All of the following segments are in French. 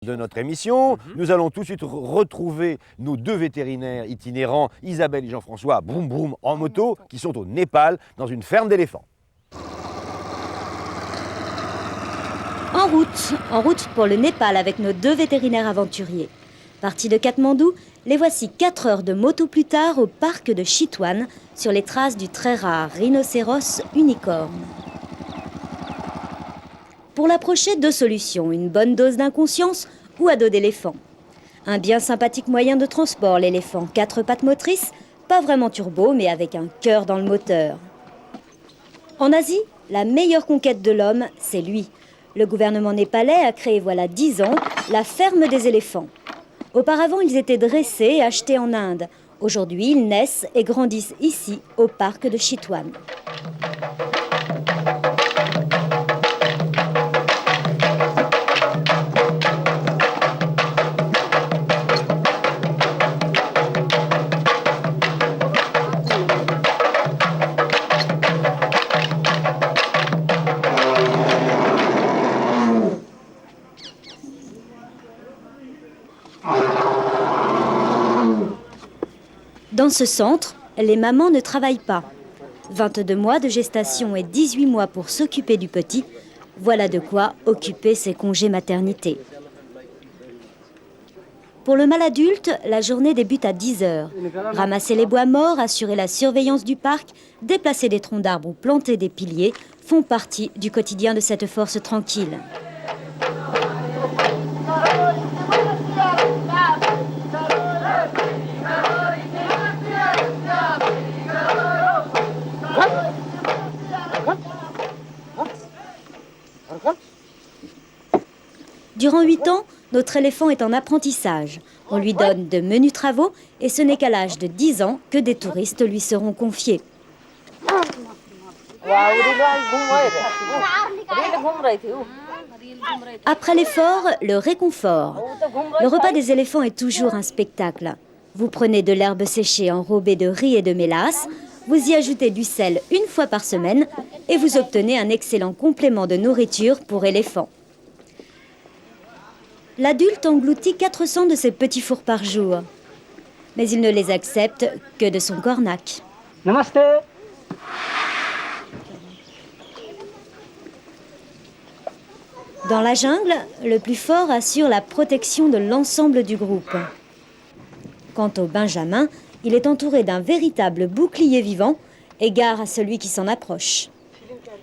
De notre émission, nous allons tout de suite retrouver nos deux vétérinaires itinérants, Isabelle et Jean-François, Broum Broum en moto, qui sont au Népal, dans une ferme d'éléphants. En route pour le Népal avec nos deux vétérinaires aventuriers. Partis de Katmandou, les voici 4 heures de moto plus tard au parc de Chitwan, sur les traces du très rare rhinocéros unicorne. Pour l'approcher, 2 solutions, une bonne dose d'inconscience ou à dos d'éléphant. Un bien sympathique moyen de transport, l'éléphant, 4 pattes motrices, pas vraiment turbo, mais avec un cœur dans le moteur. En Asie, la meilleure conquête de l'homme, c'est lui. Le gouvernement népalais a créé voilà 10 ans la ferme des éléphants. Auparavant, ils étaient dressés et achetés en Inde. Aujourd'hui, ils naissent et grandissent ici, au parc de Chitwan. Dans ce centre, les mamans ne travaillent pas. 22 mois de gestation et 18 mois pour s'occuper du petit, voilà de quoi occuper ses congés maternité. Pour le mâle adulte, la journée débute à 10 heures. Ramasser les bois morts, assurer la surveillance du parc, déplacer des troncs d'arbres ou planter des piliers font partie du quotidien de cette force tranquille. Durant 8 ans, notre éléphant est en apprentissage. On lui donne de menus travaux et ce n'est qu'à l'âge de 10 ans que des touristes lui seront confiés. Après l'effort, le réconfort. Le repas des éléphants est toujours un spectacle. Vous prenez de l'herbe séchée enrobée de riz et de mélasse, vous y ajoutez du sel 1 fois par semaine et vous obtenez un excellent complément de nourriture pour éléphants. L'adulte engloutit 400 de ces petits fours par jour. Mais il ne les accepte que de son cornac. Namaste. Dans la jungle, le plus fort assure la protection de l'ensemble du groupe. Quant au Benjamin, il est entouré d'un véritable bouclier vivant, égard à celui qui s'en approche.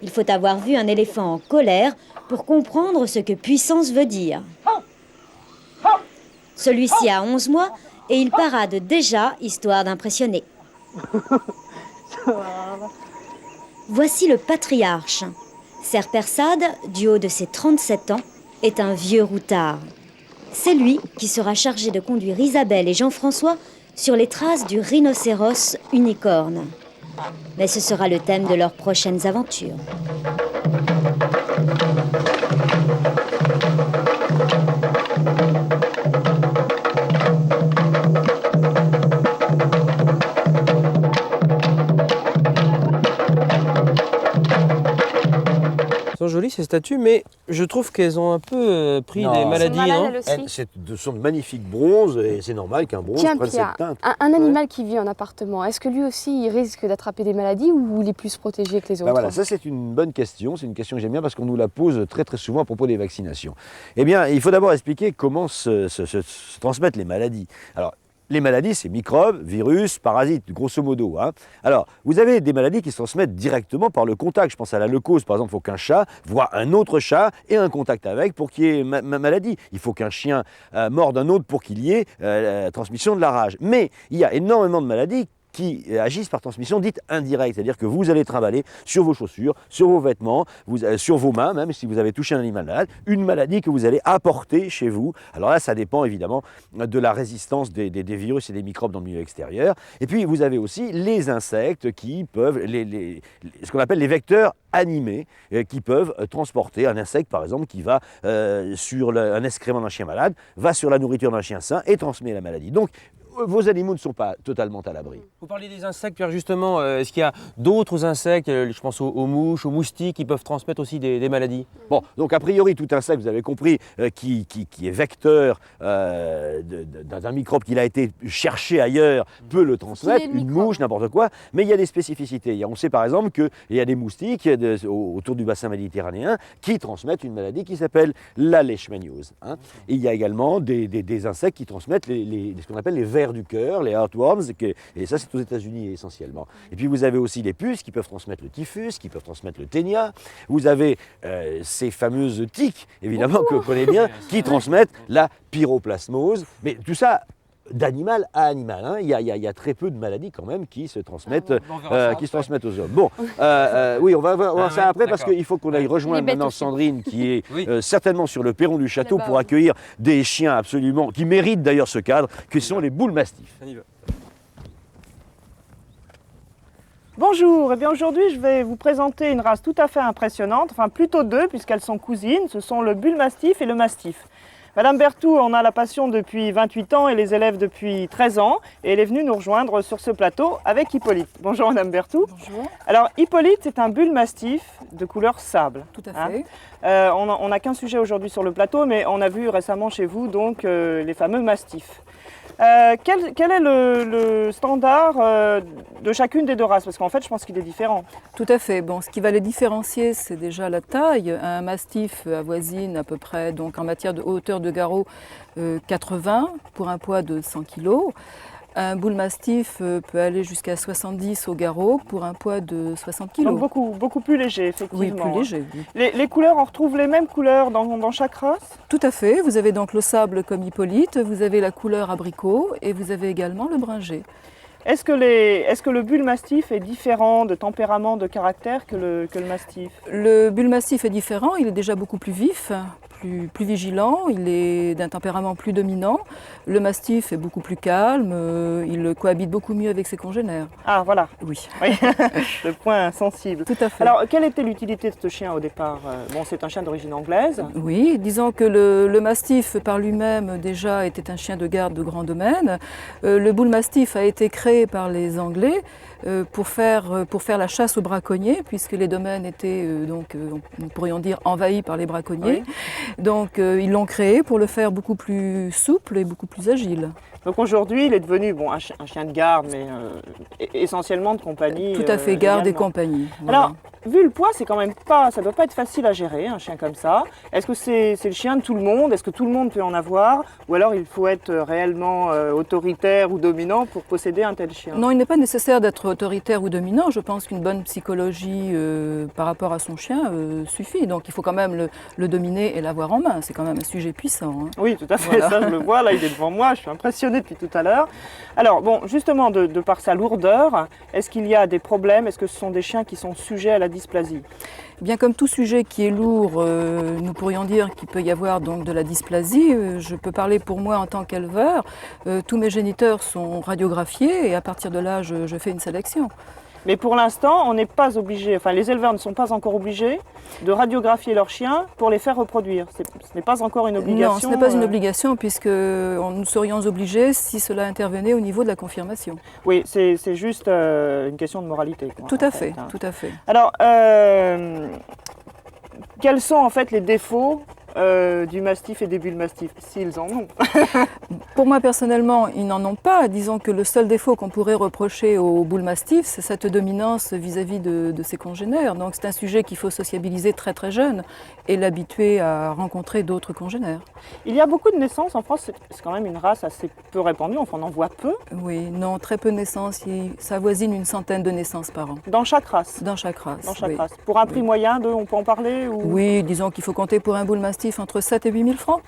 Il faut avoir vu un éléphant en colère pour comprendre ce que puissance veut dire. Celui-ci a 11 mois et il parade déjà, histoire d'impressionner. Voici le patriarche. Ser Persad, du haut de ses 37 ans, est un vieux routard. C'est lui qui sera chargé de conduire Isabelle et Jean-François sur les traces du rhinocéros unicorne. Mais ce sera le thème de leurs prochaines aventures. Elles sont jolies ces statues, mais je trouve qu'elles ont un peu pris des maladies. Ce sont de magnifiques bronzes et c'est normal qu'un bronze prenne cette teinte. Un animal qui vit en appartement, est-ce que lui aussi il risque d'attraper des maladies ou il est plus protégé que les autres? Voilà, ça c'est une bonne question, c'est une question que j'aime bien parce qu'on nous la pose très très souvent à propos des vaccinations. Eh bien, il faut d'abord expliquer comment se transmettent les maladies. Alors, les maladies, c'est microbes, virus, parasites, grosso modo. Alors, vous avez des maladies qui se transmettent directement par le contact. Je pense à la leucose, par exemple, il faut qu'un chat voit un autre chat et un contact avec pour qu'il y ait maladie. Il faut qu'un chien morde un autre pour qu'il y ait la transmission de la rage. Mais il y a énormément de maladies qui agissent par transmission dite indirecte, c'est-à-dire que vous allez trimballer sur vos chaussures, sur vos vêtements, sur vos mains, même si vous avez touché un animal malade, une maladie que vous allez apporter chez vous. Alors là, ça dépend évidemment de la résistance des virus et des microbes dans le milieu extérieur. Et puis, vous avez aussi les insectes qui peuvent, ce qu'on appelle les vecteurs animés, qui peuvent transporter un insecte, par exemple, qui va sur un excrément d'un chien malade, va sur la nourriture d'un chien sain et transmet la maladie. Donc, vos animaux ne sont pas totalement à l'abri. Vous parliez des insectes, Pierre, justement. Est-ce qu'il y a d'autres insectes, je pense aux mouches, aux moustiques, qui peuvent transmettre aussi des maladies? Bon, donc a priori, tout insecte, vous avez compris, qui est vecteur d'un microbe qui a été cherché ailleurs, peut le transmettre, une mouche, n'importe quoi, mais il y a des spécificités. On sait par exemple qu'il y a des moustiques autour du bassin méditerranéen qui transmettent une maladie qui s'appelle la leishmaniose. Hein. Et il y a également des insectes qui transmettent ce qu'on appelle les vers du cœur, les heartworms, et ça c'est aux États-Unis essentiellement. Et puis vous avez aussi les puces qui peuvent transmettre le typhus, qui peuvent transmettre le ténia. Vous avez ces fameuses tiques, évidemment, que vous connaissez bien, qui transmettent la pyroplasmose. Mais tout ça, d'animal à animal. Hein. Il y a très peu de maladies quand même qui se transmettent, aux hommes. Bon, oui, on va voir ça après parce qu'il faut qu'on aille rejoindre maintenant Sandrine qui est certainement sur le perron du château pour accueillir des chiens absolument, qui méritent d'ailleurs ce cadre, qui sont les boules mastifs. Bonjour, et bien aujourd'hui je vais vous présenter une race tout à fait impressionnante, enfin plutôt deux puisqu'elles sont cousines, ce sont le bull mastif et le mastif. Madame Berthoud en a la passion depuis 28 ans et les élève depuis 13 ans et elle est venue nous rejoindre sur ce plateau avec Hippolyte. Bonjour Madame Berthoud. Bonjour. Alors Hippolyte c'est un bull mastif de couleur sable. Tout à fait. On n'a qu'un sujet aujourd'hui sur le plateau mais on a vu récemment chez vous donc les fameux mastifs. Quel est le standard de chacune des deux races? Parce qu'en fait, je pense qu'il est différent. Tout à fait. Bon, ce qui va les différencier, c'est déjà la taille. Un mastif avoisine à peu près, donc en matière de hauteur de garrot, 80 pour un poids de 100 kg. Un bull mastif peut aller jusqu'à 70 au garrot pour un poids de 60 kg. Donc beaucoup plus léger, effectivement. Oui, plus léger. Oui. Les couleurs, on retrouve les mêmes couleurs dans chaque race? Tout à fait. Vous avez donc le sable comme Hippolyte, vous avez la couleur abricot et vous avez également le bringé. Est-ce que le bull mastif est différent de tempérament, de caractère que le mastif? Le bull mastif est différent, il est déjà beaucoup plus vif, plus vigilant, il est d'un tempérament plus dominant. Le mastif est beaucoup plus calme, il cohabite beaucoup mieux avec ses congénères. Ah voilà. Oui. Le point sensible. Tout à fait. Alors quelle était l'utilité de ce chien au départ? Bon, c'est un chien d'origine anglaise. Oui, disons que le mastif par lui-même déjà était un chien de garde de grand domaine. Le bull mastif a été créé par les Anglais pour faire la chasse aux braconniers, puisque les domaines étaient, nous pourrions dire, envahis par les braconniers. Oui. Donc ils l'ont créé pour le faire beaucoup plus souple et beaucoup plus agile. Donc aujourd'hui, il est devenu un chien de garde, mais essentiellement de compagnie. Tout à fait, garde et compagnie. Voilà. Alors, vu le poids, c'est quand même pas, ça doit pas être facile à gérer, un chien comme ça. Est-ce que c'est le chien de tout le monde? Est-ce que tout le monde peut en avoir? Ou alors il faut être réellement autoritaire ou dominant pour posséder un tel chien? Non, il n'est pas nécessaire d'être autoritaire ou dominant. Je pense qu'une bonne psychologie par rapport à son chien suffit. Donc il faut quand même le dominer et l'avoir en main. C'est quand même un sujet puissant. Hein. Oui, tout à fait, voilà. Ça je le vois, là il est devant moi, je suis impressionnée depuis tout à l'heure. Alors bon, justement, de par sa lourdeur, est-ce qu'il y a des problèmes? Est-ce que ce sont des chiens qui sont sujets à la dysplasie? Bien, comme tout sujet qui est lourd, nous pourrions dire qu'il peut y avoir donc de la dysplasie. Je peux parler pour moi en tant qu'éleveur. Tous mes géniteurs sont radiographiés et à partir de là, je fais une sélection. Mais pour l'instant, on n'est pas obligé, enfin les éleveurs ne sont pas encore obligés de radiographier leurs chiens pour les faire reproduire. Ce n'est pas encore une obligation. Non, ce n'est pas une obligation puisque nous serions obligés si cela intervenait au niveau de la confirmation. Oui, c'est juste une question de moralité. Quoi, tout à fait, tout à fait. Alors, quels sont en fait les défauts du mastif et des bull mastifs, s'ils en ont? Pour moi personnellement, ils n'en ont pas. Disons que le seul défaut qu'on pourrait reprocher au bull mastif, c'est cette dominance vis-à-vis de ses congénères. Donc c'est un sujet qu'il faut sociabiliser très très jeune et l'habituer à rencontrer d'autres congénères. Il y a beaucoup de naissances en France, c'est quand même une race assez peu répandue, enfin on en voit peu. Oui, non, très peu de naissances, ça avoisine une centaine de naissances par an. Dans chaque race? Dans chaque race, Dans chaque oui. race. Pour un prix moyen, on peut en parler ou... Oui, disons qu'il faut compter pour un bull mastif entre 7 et 8 000 francs.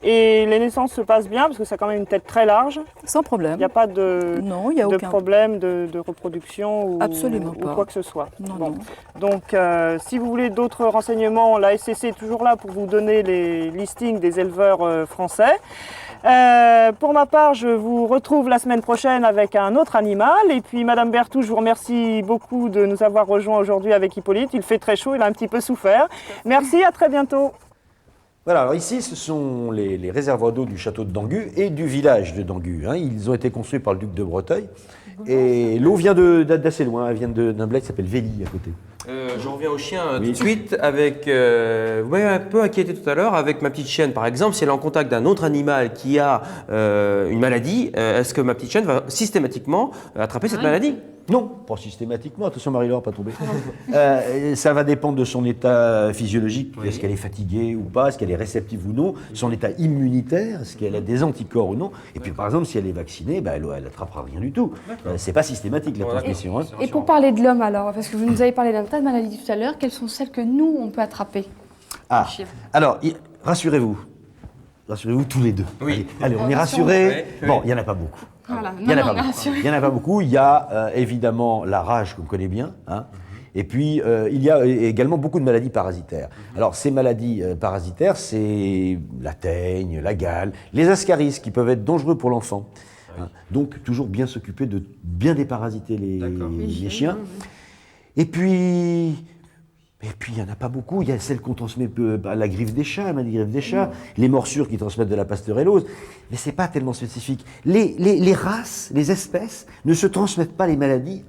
Et les naissances se passent bien parce que ça a quand même une tête très large. Sans problème. Il n'y a pas de problème de reproduction ou, absolument pas. Ou quoi que ce soit. Non, bon. non. Donc si vous voulez d'autres renseignements, la SCC est toujours là pour vous donner les listings des éleveurs français. Pour ma part, je vous retrouve la semaine prochaine avec un autre animal. Et puis Madame Berthoud, je vous remercie beaucoup de nous avoir rejoints aujourd'hui avec Hippolyte. Il fait très chaud, il a un petit peu souffert. Merci, à très bientôt. Voilà, alors ici, ce sont les réservoirs d'eau du château de Dangu et du village de Dangu. Hein. Ils ont été construits par le duc de Breteuil. Et l'eau vient d'assez loin, elle vient d'un bled qui s'appelle Vély à côté. J'en reviens au chien tout de suite avec. Vous m'avez un peu inquiété tout à l'heure avec ma petite chienne, par exemple, si elle est en contact d'un autre animal qui a une maladie, est-ce que ma petite chienne va systématiquement attraper cette maladie? Non, pas systématiquement. Attention, Marie-Laure, pas tomber. Ça va dépendre de son état physiologique. Oui. Est-ce qu'elle est fatiguée ou pas? Est-ce qu'elle est réceptive ou non? Son état immunitaire, est-ce qu'elle a des anticorps ou non? Et puis, par exemple, si elle est vaccinée, elle n'attrapera rien du tout. C'est pas systématique, la transmission. Hein. Et pour parler de l'homme alors, parce que vous nous avez parlé d'un tas de maladies tout à l'heure, quelles sont celles que nous, on peut attraper? Ah, alors, rassurez-vous. Rassurez-vous tous les deux. Oui. Allez, on est rassurés. Bon, il n'y en a pas beaucoup. Voilà. Il n'y en a pas beaucoup. Il y en a pas beaucoup. Il y a évidemment la rage qu'on connaît bien. Hein. Et puis, il y a également beaucoup de maladies parasitaires. Alors, ces maladies parasitaires, c'est la teigne, la gale, les ascaris qui peuvent être dangereux pour l'enfant. Hein. Donc, toujours bien s'occuper de bien déparasiter les chiens. Et puis, il n'y en a pas beaucoup. Il y a celles qu'on transmet la griffe des chats, la griffe des chats, les morsures qui transmettent de la pasteurellose. Mais ce n'est pas tellement spécifique. Les races, les espèces ne se transmettent pas les maladies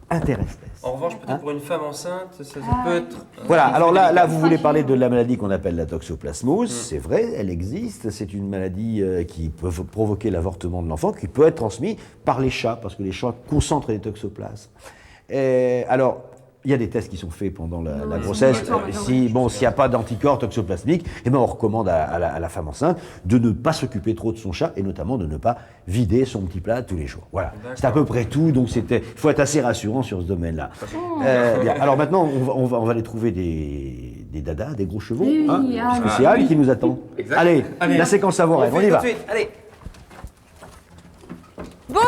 interespèces. En revanche, peut-être pour une femme enceinte, ça peut être... Voilà, alors là, vous voulez parler de la maladie qu'on appelle la toxoplasmose. C'est vrai, elle existe. C'est une maladie qui peut provoquer l'avortement de l'enfant, qui peut être transmise par les chats, parce que les chats concentrent les toxoplasmes. Alors, il y a des tests qui sont faits pendant la grossesse. S'il n'y a pas d'anticorps toxoplasmiques, on recommande à la femme enceinte de ne pas s'occuper trop de son chat et notamment de ne pas vider son petit plat tous les jours. Voilà, c'est à peu près tout. Donc il faut être assez rassurant sur ce domaine-là. Alors maintenant, on va aller trouver des dadas, des gros chevaux, puisque c'est Anne qui nous attend. Allez, la séquence savoir, on y va. Allez. Bonjour,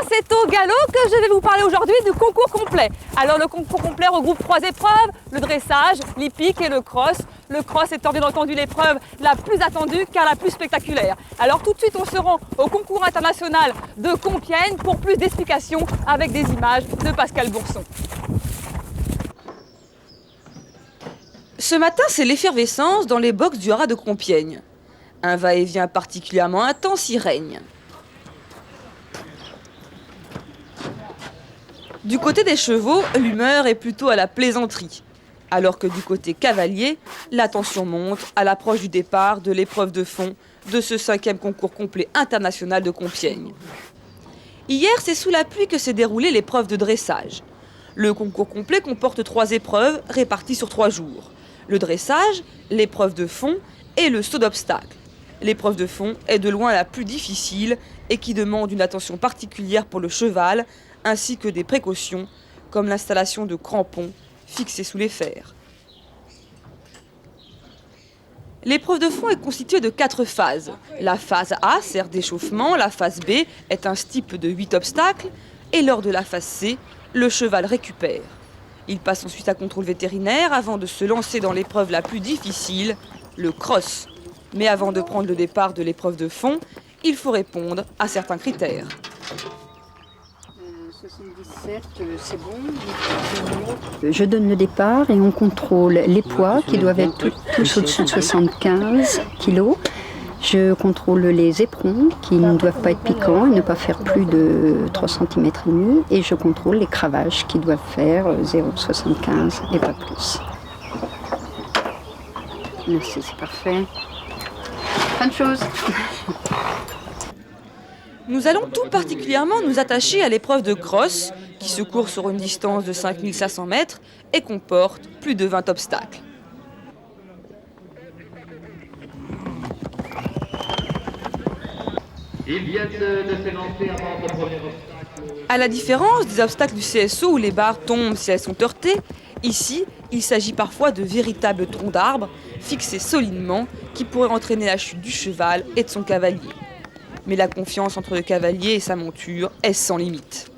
c'est au galop que je vais vous parler aujourd'hui du concours complet. Alors le concours complet regroupe 3 épreuves, le dressage, l'hippique et le cross. Le cross étant bien entendu l'épreuve la plus attendue car la plus spectaculaire. Alors tout de suite on se rend au concours international de Compiègne pour plus d'explications avec des images de Pascal Bourson. Ce matin c'est l'effervescence dans les box du haras de Compiègne. Un va-et-vient particulièrement intense y règne. Du côté des chevaux, l'humeur est plutôt à la plaisanterie. Alors que du côté cavalier, la tension monte à l'approche du départ de l'épreuve de fond de ce 5e concours complet international de Compiègne. Hier, c'est sous la pluie que s'est déroulée l'épreuve de dressage. Le concours complet comporte 3 épreuves réparties sur 3 jours. Le dressage, l'épreuve de fond et le saut d'obstacle. L'épreuve de fond est de loin la plus difficile et qui demande une attention particulière pour le cheval, ainsi que des précautions, comme l'installation de crampons fixés sous les fers. L'épreuve de fond est constituée de 4 phases. La phase A sert d'échauffement, la phase B est un steeple de 8 obstacles, et lors de la phase C, le cheval récupère. Il passe ensuite à contrôle vétérinaire avant de se lancer dans l'épreuve la plus difficile, le cross. Mais avant de prendre le départ de l'épreuve de fond, il faut répondre à certains critères. 77, c'est bon. Je donne le départ et on contrôle les poids qui doivent être tous au-dessus de 75 kg. Je contrôle les éperons qui ne doivent pas être piquants et ne pas faire plus de 3 cm et demi. Et je contrôle les cravages qui doivent faire 0,75 et pas plus. Merci, c'est parfait. Fin de chose. Nous allons tout particulièrement nous attacher à l'épreuve de cross, qui se court sur une distance de 5500 mètres et comporte plus de 20 obstacles. Ils viennent de s'élancer avant le premier obstacle. À la différence des obstacles du CSO où les barres tombent si elles sont heurtées, ici, il s'agit parfois de véritables troncs d'arbres fixés solidement qui pourraient entraîner la chute du cheval et de son cavalier. Mais la confiance entre le cavalier et sa monture est sans limite.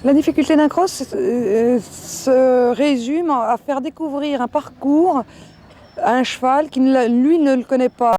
La difficulté d'un cross se résume à faire découvrir un parcours à un cheval qui, lui, ne le connaît pas.